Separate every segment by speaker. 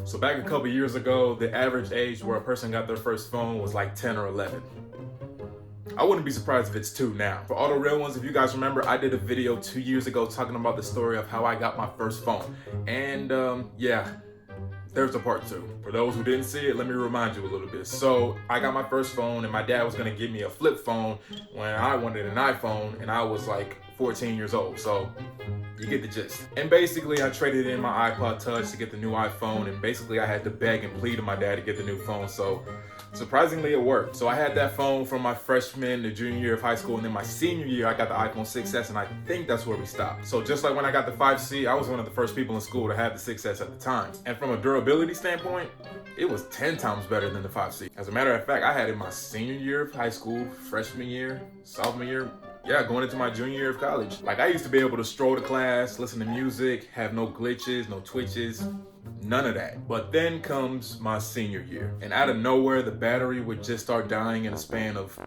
Speaker 1: So back a couple years ago, the average age where a person got their first phone was like 10 or 11. I wouldn't be surprised if it's 2 now. For all the real ones, if you guys remember, I did a video 2 years ago talking about the story of how I got my first phone. And yeah, there's a part 2. For those who didn't see it, let me remind you a little bit. So I got my first phone and my dad was gonna give me a flip phone when I wanted an iPhone and I was like 14 years old. So you get the gist. And basically I traded in my iPod Touch to get the new iPhone, and basically I had to beg and plead to my dad to get the new phone. So surprisingly it worked. So I had that phone from my freshman to junior year of high school, and then my senior year I got the iPhone 6S, and I think that's where we stopped. So just like when I got the 5C, I was one of the first people in school to have the 6S at the time. And from a durability standpoint, it was 10 times better than the 5C. As a matter of fact, I had it my senior year of high school, freshman year, sophomore year, yeah, going into my junior year of college. Like, I used to be able to stroll to class, listen to music, have no glitches, no twitches, none of that. But then comes my senior year, and out of nowhere, the battery would just start dying in a span of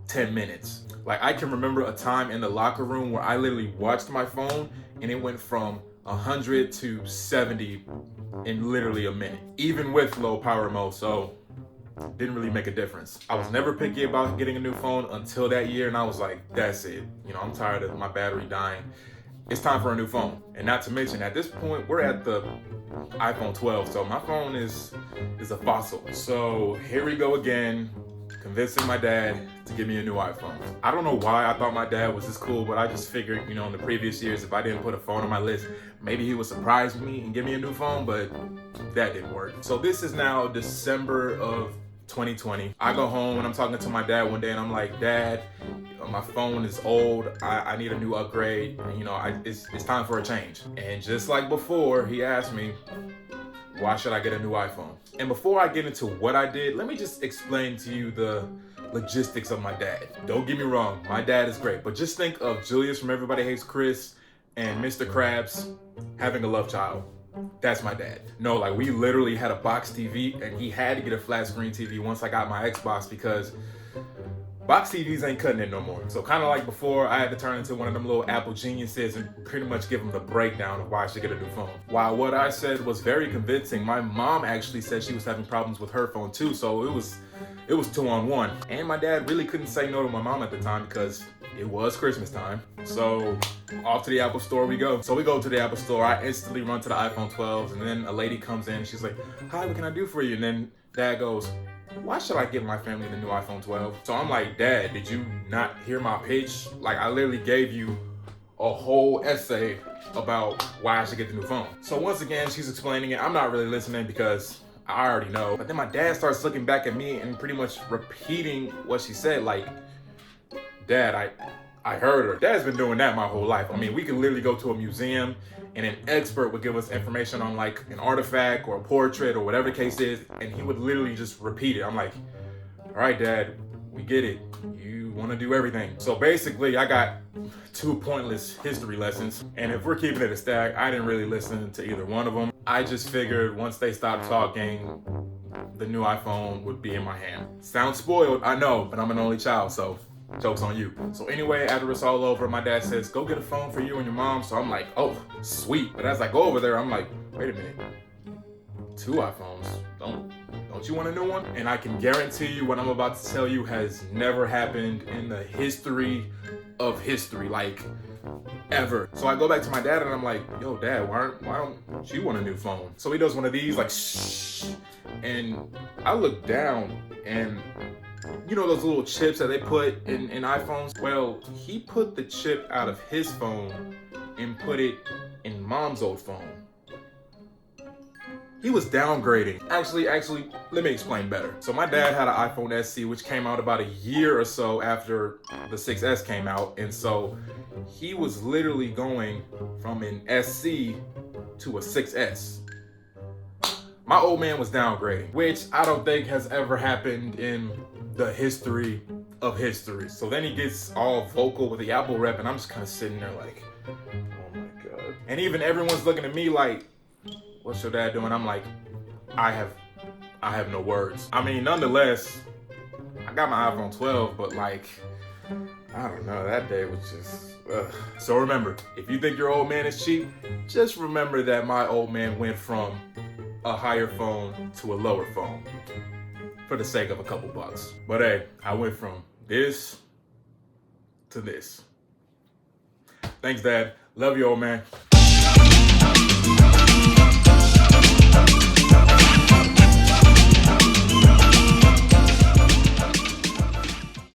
Speaker 1: 10 minutes. Like, I can remember a time in the locker room where I literally watched my phone and it went from 100 to 70 in literally a minute, even with low power mode. So didn't really make a difference. I was never picky about getting a new phone until that year, and I was like, that's it. You know, I'm tired of my battery dying. It's time for a new phone. And not to mention, at this point, we're at the iPhone 12, so my phone is a fossil. So here we go again, convincing my dad to give me a new iPhone. I don't know why I thought my dad was this cool, but I just figured, you know, in the previous years, if I didn't put a phone on my list, maybe he would surprise me and give me a new phone, but that didn't work. So this is now December of 2020. I go home and I'm talking to my dad one day and I'm like, Dad, my phone is old. I need a new upgrade. You know, it's time for a change. And just like before, he asked me, why should I get a new iPhone? And before I get into what I did, let me just explain to you the logistics of my dad. Don't get me wrong, my dad is great, but just think of Julius from Everybody Hates Chris and Mr. Krabs having a love child. That's my dad. No, like, we literally had a box TV, and he had to get a flat screen TV once I got my Xbox because box TVs ain't cutting it no more. So kind of like before, I had to turn into one of them little Apple geniuses and pretty much give him the breakdown of why I should get a new phone. While what I said was very convincing, my mom actually said she was having problems with her phone too, so it was 2-on-1. And my dad really couldn't say no to my mom at the time because it was Christmas time. So off to the Apple store we go. So we go to the Apple store. I instantly run to the iPhone 12s, and then a lady comes in. She's like, hi, what can I do for you? And then Dad goes, why should I give my family the new iPhone 12? So I'm like, Dad, did you not hear my pitch? Like, I literally gave you a whole essay about why I should get the new phone. So once again, she's explaining it. I'm not really listening because I already know. But then my dad starts looking back at me and pretty much repeating what she said. Like, Dad, I heard her. Dad's been doing that my whole life. I mean, we could literally go to a museum and an expert would give us information on like an artifact or a portrait or whatever the case is, and he would literally just repeat it. I'm like, all right, Dad, we get it. You want to do everything. So basically, I got 2 pointless history lessons. And if we're keeping it a stack, I didn't really listen to either one of them. I just figured once they stopped talking, the new iPhone would be in my hand. Sounds spoiled, I know, but I'm an only child, so joke's on you. So anyway, after it's all over, my dad says, go get a phone for you and your mom. So I'm like, oh, sweet. But as I go over there, I'm like, wait a minute. 2 iPhones? Don't you want a new one? And I can guarantee you what I'm about to tell you has never happened in the history of history, like ever. So I go back to my dad and I'm like, yo, Dad, why don't you want a new phone? So he does one of these, like, shh. And I look down and you know those little chips that they put in iPhones? Well, he put the chip out of his phone and put it in Mom's old phone. He was downgrading. Actually, let me explain better. So my dad had an iPhone SE, which came out about a year or so after the 6S came out. And so he was literally going from an SC to a 6S. My old man was downgrading, which I don't think has ever happened in the history of history. So then he gets all vocal with the Apple rep, and I'm just kind of sitting there like, oh my God. And even everyone's looking at me like, what's your dad doing? I'm like, I have no words. I mean, nonetheless, I got my iPhone 12, but like, I don't know, that day was just, ugh. So remember, if you think your old man is cheap, just remember that my old man went from a higher phone to a lower phone for the sake of a couple bucks. But hey, I went from this to this. Thanks, Dad. Love you, old man.